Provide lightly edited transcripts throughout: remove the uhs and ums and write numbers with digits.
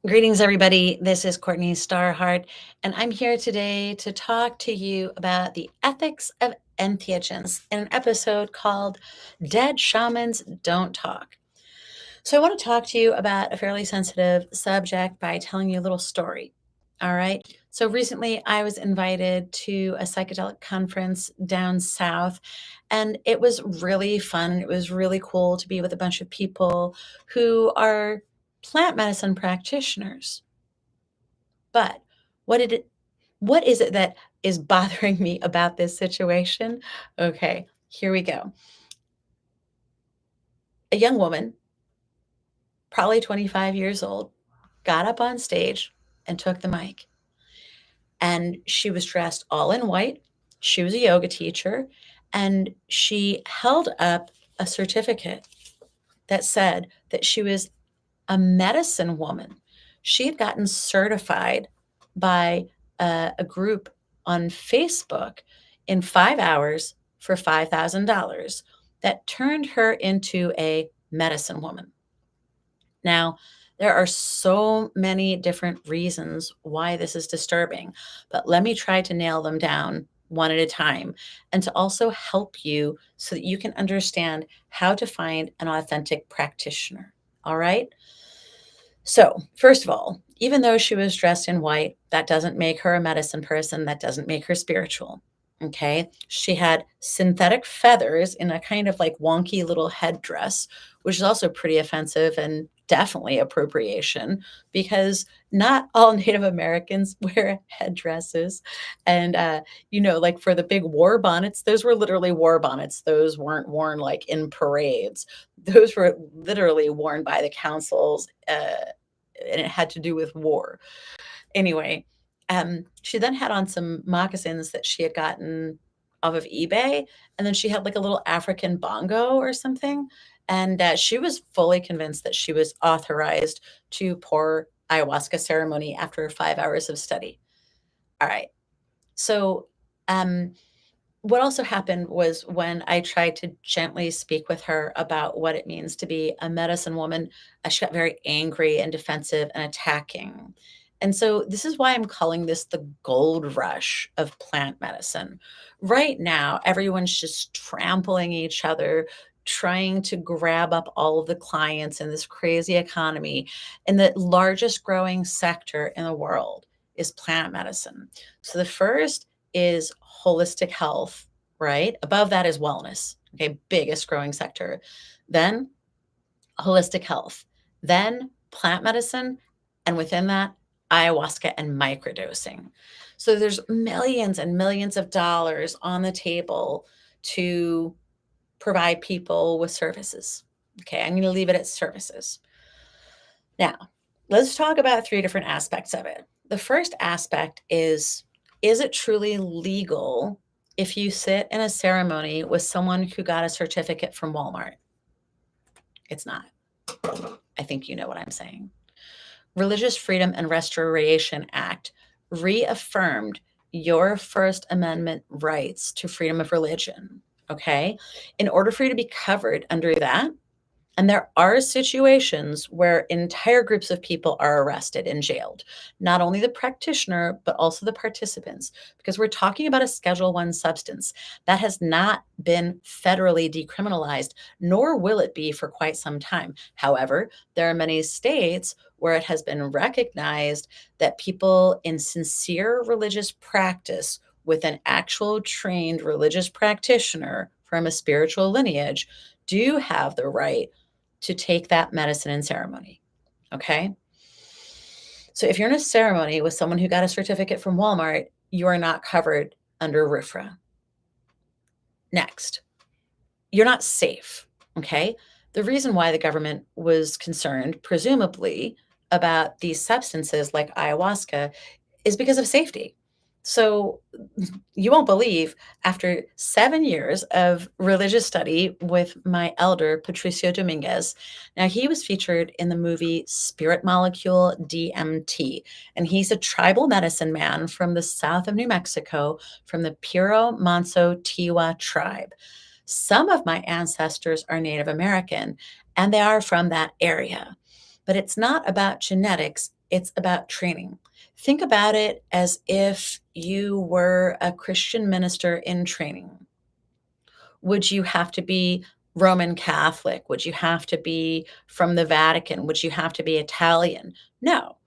Greetings, everybody. This is Courtney Starhart, and I'm here today to talk to you about the ethics of entheogens in an episode called Dead Shamans Don't Talk. So, I want to talk to you about a fairly sensitive subject by telling you a little story. All right. So, recently I was invited to a psychedelic conference down south, and it was really fun. It was really cool to be with a bunch of people who are plant medicine practitioners. But what did it what is it that is bothering me about this situation? Okay, here we go. A young woman, probably 25 years old, got up on stage and took the mic. And she was dressed all in white. She was a yoga teacher, and she held up a certificate that said that she was a medicine woman. She had gotten certified by a group on Facebook in 5 hours for $5,000 that turned her into a medicine woman. Now, there are so many different reasons why this is disturbing, but let me try to nail them down one at a time and to also help you so that you can understand how to find an authentic practitioner. All right. So, first of all, even though she was dressed in white, that doesn't make her a medicine person. That doesn't make her spiritual. Okay. She had synthetic feathers in a kind of like wonky little headdress, which is also pretty offensive and definitely appropriation because not all Native Americans wear headdresses. And, like for the big war bonnets, those were literally war bonnets. Those weren't worn like in parades. Those were literally worn by the councils. And it had to do with war. Anyway, she then had on some moccasins that she had gotten off of eBay, and then she had like a little African bongo or something. And she was fully convinced that she was authorized to pour ayahuasca ceremony after 5 hours of study. All right. So, um, what also happened was when I tried to gently speak with her about what it means to be a medicine woman, she got very angry and defensive and attacking. And so this is why I'm calling this the gold rush of plant medicine. Right now, everyone's just trampling each other, trying to grab up all of the clients in this crazy economy. And the largest growing sector in the world is plant medicine. So the first is holistic health, right? Above that is wellness, okay, biggest growing sector. Then holistic health, then plant medicine, and within that, ayahuasca and microdosing. So there's millions and millions of dollars on the table to provide people with services. Okay, I'm going to leave it at services. Now, let's talk about three different aspects of it. The first aspect is it truly legal if you sit in a ceremony with someone who got a certificate from Walmart? It's not. I think you know what I'm saying. Religious Freedom and Restoration Act reaffirmed your First Amendment rights to freedom of religion. Okay. In order for you to be covered under that, and there are situations where entire groups of people are arrested and jailed, not only the practitioner, but also the participants, because we're talking about a Schedule 1 substance that has not been federally decriminalized, nor will it be for quite some time. However, there are many states where it has been recognized that people in sincere religious practice with an actual trained religious practitioner from a spiritual lineage do have the right to take that medicine in ceremony. Okay. So if you're in a ceremony with someone who got a certificate from Walmart, you are not covered under RFRA. Next, you're not safe. Okay. The reason why the government was concerned, presumably, about these substances like ayahuasca is because of safety. So you won't believe, after 7 years of religious study with my elder, Patricio Dominguez, now he was featured in the movie Spirit Molecule DMT, and he's a tribal medicine man from the south of New Mexico, from the Piro Manso Tiwa tribe. Some of my ancestors are Native American, and they are from that area. But it's not about genetics, It's about training. Think about it as if you were a Christian minister in training. Would you have to be Roman Catholic? Would you have to be from the Vatican? Would you have to be Italian? No.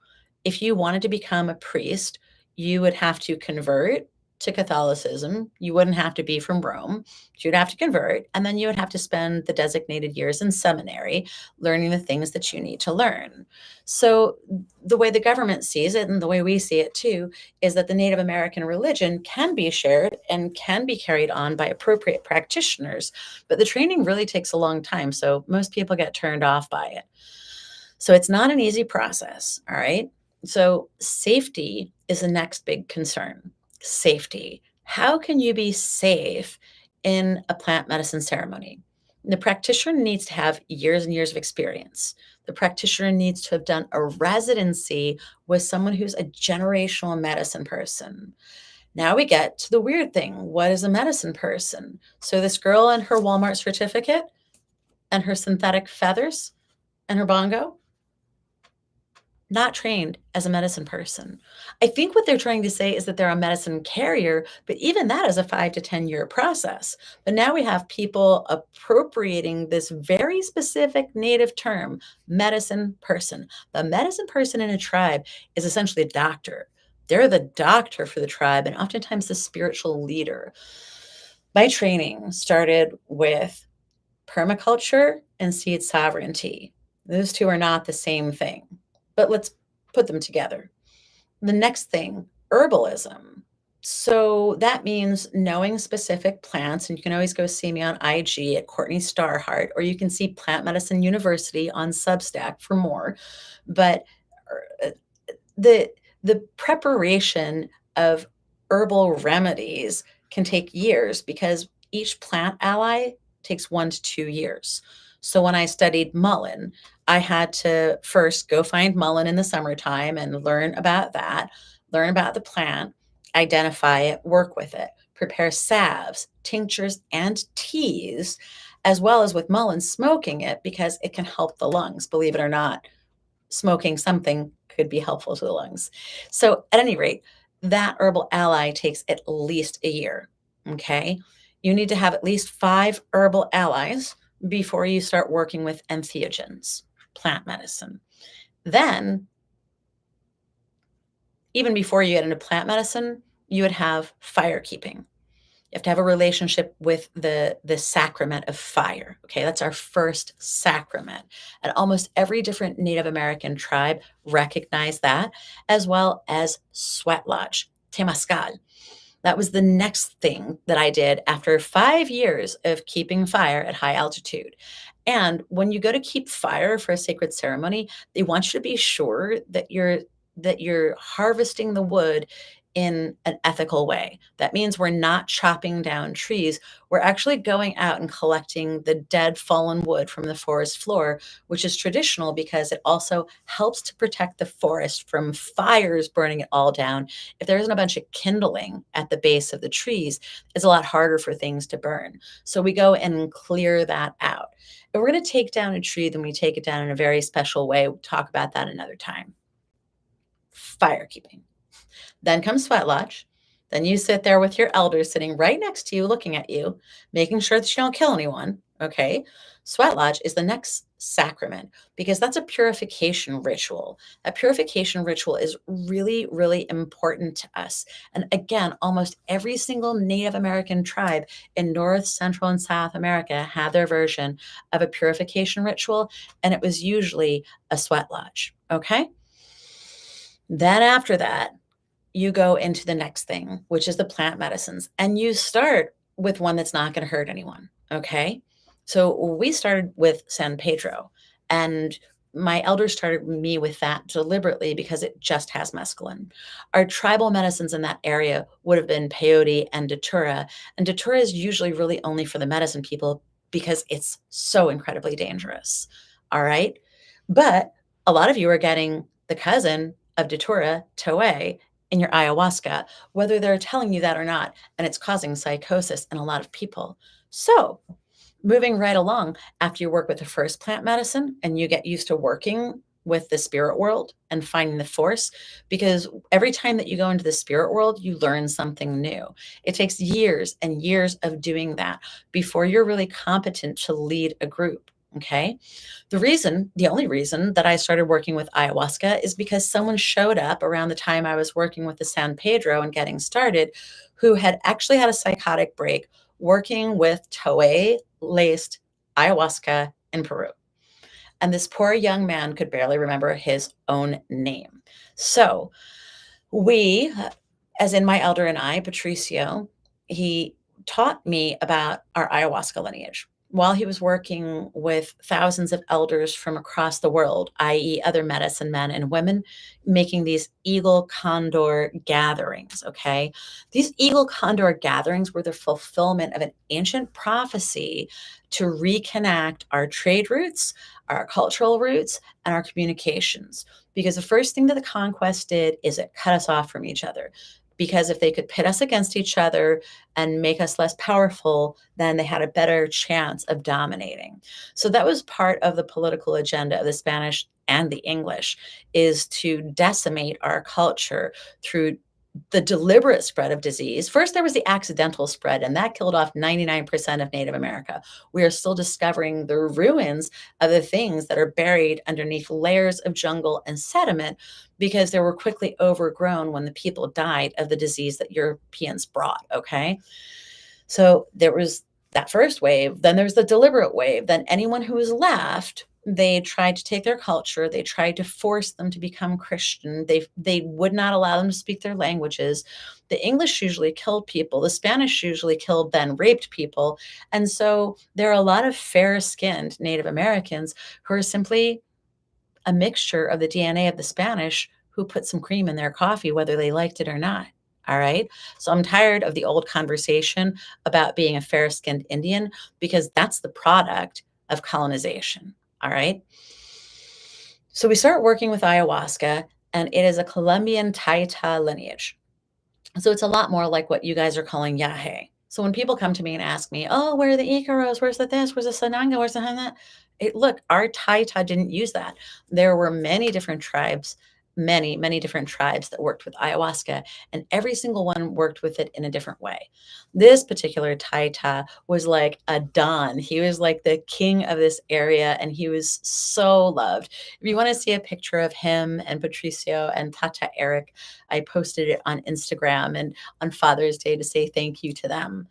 If you wanted to become a priest, you would have to convert to Catholicism. You wouldn't have to be from Rome. You'd have to convert, and then you would have to spend the designated years in seminary learning the things that you need to learn. So, the way the government sees it, and the way we see it too, is that the Native American religion can be shared and can be carried on by appropriate practitioners, but the training really takes a long time. So, most people get turned off by it. So, it's not an easy process. All right. So, safety is the next big concern. Safety. How can you be safe in a plant medicine ceremony? The practitioner needs to have years and years of experience. The practitioner needs to have done a residency with someone who's a generational medicine person. Now we get to the weird thing. What is a medicine person? So, this girl and her Walmart certificate and her synthetic feathers and her bongo, not trained as a medicine person. I think what they're trying to say is that they're a medicine carrier, but even that is a 5 to 10 year process. But now we have people appropriating this very specific native term, medicine person. The medicine person in a tribe is essentially a doctor. They're the doctor for the tribe and oftentimes the spiritual leader. My training started with permaculture and seed sovereignty. Those two are not the same thing, but let's put them together. The next thing, herbalism. So that means knowing specific plants, and you can always go see me on IG at Courtney Starhart, or you can see Plant Medicine University on Substack for more. But uh, the the preparation of herbal remedies can take years because each plant ally takes 1 to 2 years. So when I studied mullein, I had to first go find mullein in the summertime and learn about that, learn about the plant, identify it, work with it, prepare salves, tinctures, and teas, as well as with mullein, smoking it because it can help the lungs, believe it or not. Smoking something could be helpful to the lungs. So, at any rate, that herbal ally takes at least a year. Okay. You need to have at least 5 herbal allies before you start working with entheogens, plant medicine. Then, even before you get into plant medicine, you would have fire keeping. You have to have a relationship with the sacrament of fire. Okay, that's our first sacrament. And almost every different Native American tribe recognized that, as well as sweat lodge, temascal. That was the next thing that I did after 5 years of keeping fire at high altitude. And when you go to keep fire for a sacred ceremony, they want you to be sure that you're harvesting the wood in an ethical way. That means we're not chopping down trees. We're actually going out and collecting the dead fallen wood from the forest floor, which is traditional because it also helps to protect the forest from fires burning it all down. If there isn't a bunch of kindling at the base of the trees, it's a lot harder for things to burn. So we go and clear that out. If we're going to take down a tree, then we take it down in a very special way. We'll talk about that another time. Fire keeping. Then comes sweat lodge. Then you sit there with your elders sitting right next to you, looking at you, making sure that you don't kill anyone. Okay. Sweat lodge is the next sacrament because that's a purification ritual. A purification ritual is really, really important to us. And again, almost every single Native American tribe in North, Central, and South America had their version of a purification ritual, and it was usually a sweat lodge. Okay. Then after that, you go into the next thing, which is the plant medicines, and you start with one that's not going to hurt anyone. Okay. So we started with San Pedro, and my elders started me with that deliberately because it just has mescaline. Our tribal medicines in that area would have been peyote and datura. And datura is usually really only for the medicine people because it's so incredibly dangerous. All right. But a lot of you are getting the cousin of datura, toé, in your ayahuasca, whether they're telling you that or not, and it's causing psychosis in a lot of people. So, moving right along, after you work with the first plant medicine and you get used to working with the spirit world and finding the force, because every time that you go into the spirit world, you learn something new. It takes years and years of doing that before you're really competent to lead a group. Okay. The only reason that I started working with ayahuasca is because someone showed up around the time I was working with the San Pedro and getting started, who had actually had a psychotic break working with Toei laced ayahuasca in Peru. And this poor young man could barely remember his own name. So we, as in my elder and I, Patricio, he taught me about our ayahuasca lineage while he was working with thousands of elders from across the world, i.e., other medicine men and women, making these eagle condor gatherings. Okay. These eagle condor gatherings were the fulfillment of an ancient prophecy to reconnect our trade routes, our cultural roots, and our communications. Because the first thing that the conquest did is it cut us off from each other. Because if they could pit us against each other and make us less powerful, then they had a better chance of dominating. So that was part of the political agenda of the Spanish and the English, is to decimate our culture through the deliberate spread of disease. First, there was the accidental spread, and that killed off 99% of Native America. We are still discovering the ruins of the things that are buried underneath layers of jungle and sediment, because they were quickly overgrown when the people died of the disease that Europeans brought. Okay. So there was that first wave. Then there's the deliberate wave. Then anyone who was left, they tried to take their culture. They tried to force them to become Christian. They would not allow them to speak their languages. The English usually killed people. The Spanish usually killed, then raped people. And so there are a lot of fair-skinned Native Americans who are simply a mixture of the DNA of the Spanish who put some cream in their coffee, whether they liked it or not. All right. So I'm tired of the old conversation about being a fair skinned Indian, because that's the product of colonization. All right. So we start working with ayahuasca, and it is a Colombian Taita lineage. So it's a lot more like what you guys are calling Yahe. So when people come to me and ask me, oh, where are the Icaros? Where's the this? Where's the Sananga? Where's the that? Look, our Taita didn't use that. There were many different tribes, many different tribes that worked with ayahuasca, and every single one worked with it in a different way. This particular Taita was like a Don. He was like the king of this area, and he was so loved. If you want to see a picture of him and Patricio and Tata Eric, I posted it on Instagram and on Father's Day to say thank you to them.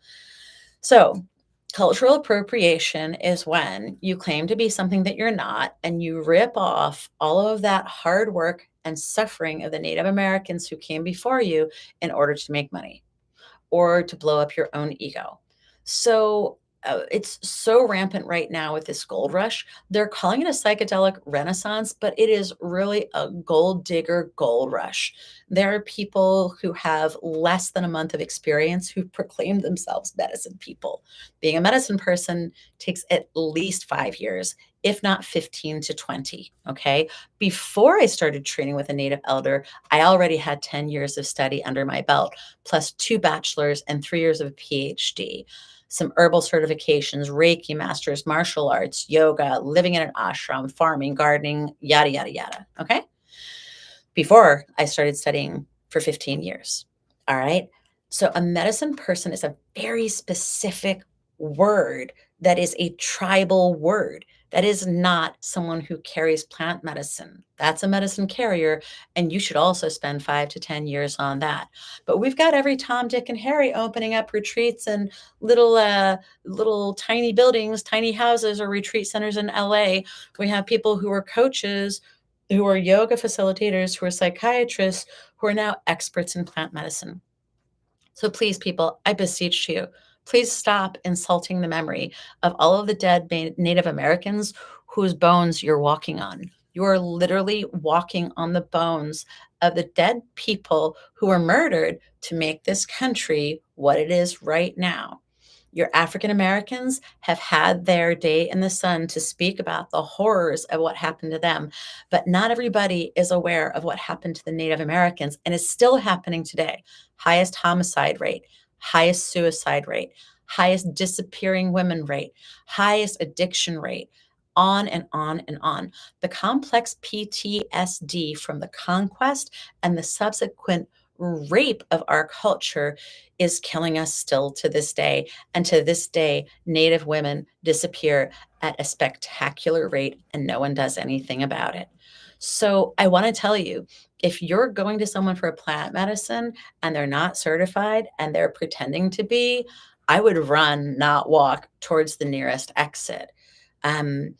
So, cultural appropriation is when you claim to be something that you're not, and you rip off all of that hard work and suffering of the Native Americans who came before you in order to make money or to blow up your own ego. So it's so rampant right now with this gold rush. They're calling it a psychedelic renaissance, but it is really a gold digger gold rush. There are people who have less than a month of experience who proclaim themselves medicine people. Being a medicine person takes at least 5 years, if not 15 to 20. Okay. Before I started training with a native elder, I already had 10 years of study under my belt, plus 2 bachelors and 3 years of a PhD, some herbal certifications, Reiki masters, martial arts, yoga, living in an ashram, farming, gardening, yada, yada, yada. Okay. Before I started studying for 15 years. All right. So a medicine person is a very specific word that is a tribal word. That is not someone who carries plant medicine. That's a medicine carrier, and you should also spend 5 to 10 years on that. But we've got every Tom, Dick, and Harry opening up retreats and little tiny buildings, tiny houses, or retreat centers in LA. We have people who are coaches, who are yoga facilitators, who are psychiatrists, who are now experts in plant medicine. So please, people, I beseech you, please stop insulting the memory of all of the dead Native Americans whose bones you're walking on. You are literally walking on the bones of the dead people who were murdered to make this country what it is right now. Your African Americans have had their day in the sun to speak about the horrors of what happened to them, but not everybody is aware of what happened to the Native Americans, and is still happening today. Highest homicide rate, highest suicide rate, highest disappearing women rate, highest addiction rate on and on and on. The complex PTSD from the conquest and the subsequent rape of our culture is killing us still to this day. And to this day, Native women disappear at a spectacular rate, and no one does anything about it. So I want to tell you, if you're going to someone for a plant medicine and they're not certified and they're pretending to be, I would run, not walk towards the nearest exit. Um,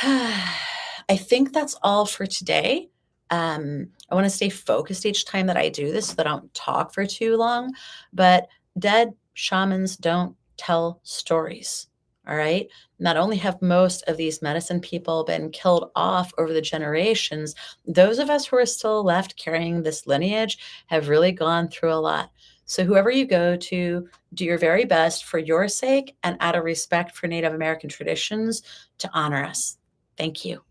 I think that's all for today. I want to stay focused each time that I do this so that I don't talk for too long. But dead shamans don't tell stories. All right. Not only have most of these medicine people been killed off over the generations, those of us who are still left carrying this lineage have really gone through a lot. So, whoever you go to, do your very best for your sake and out of respect for Native American traditions to honor us. Thank you.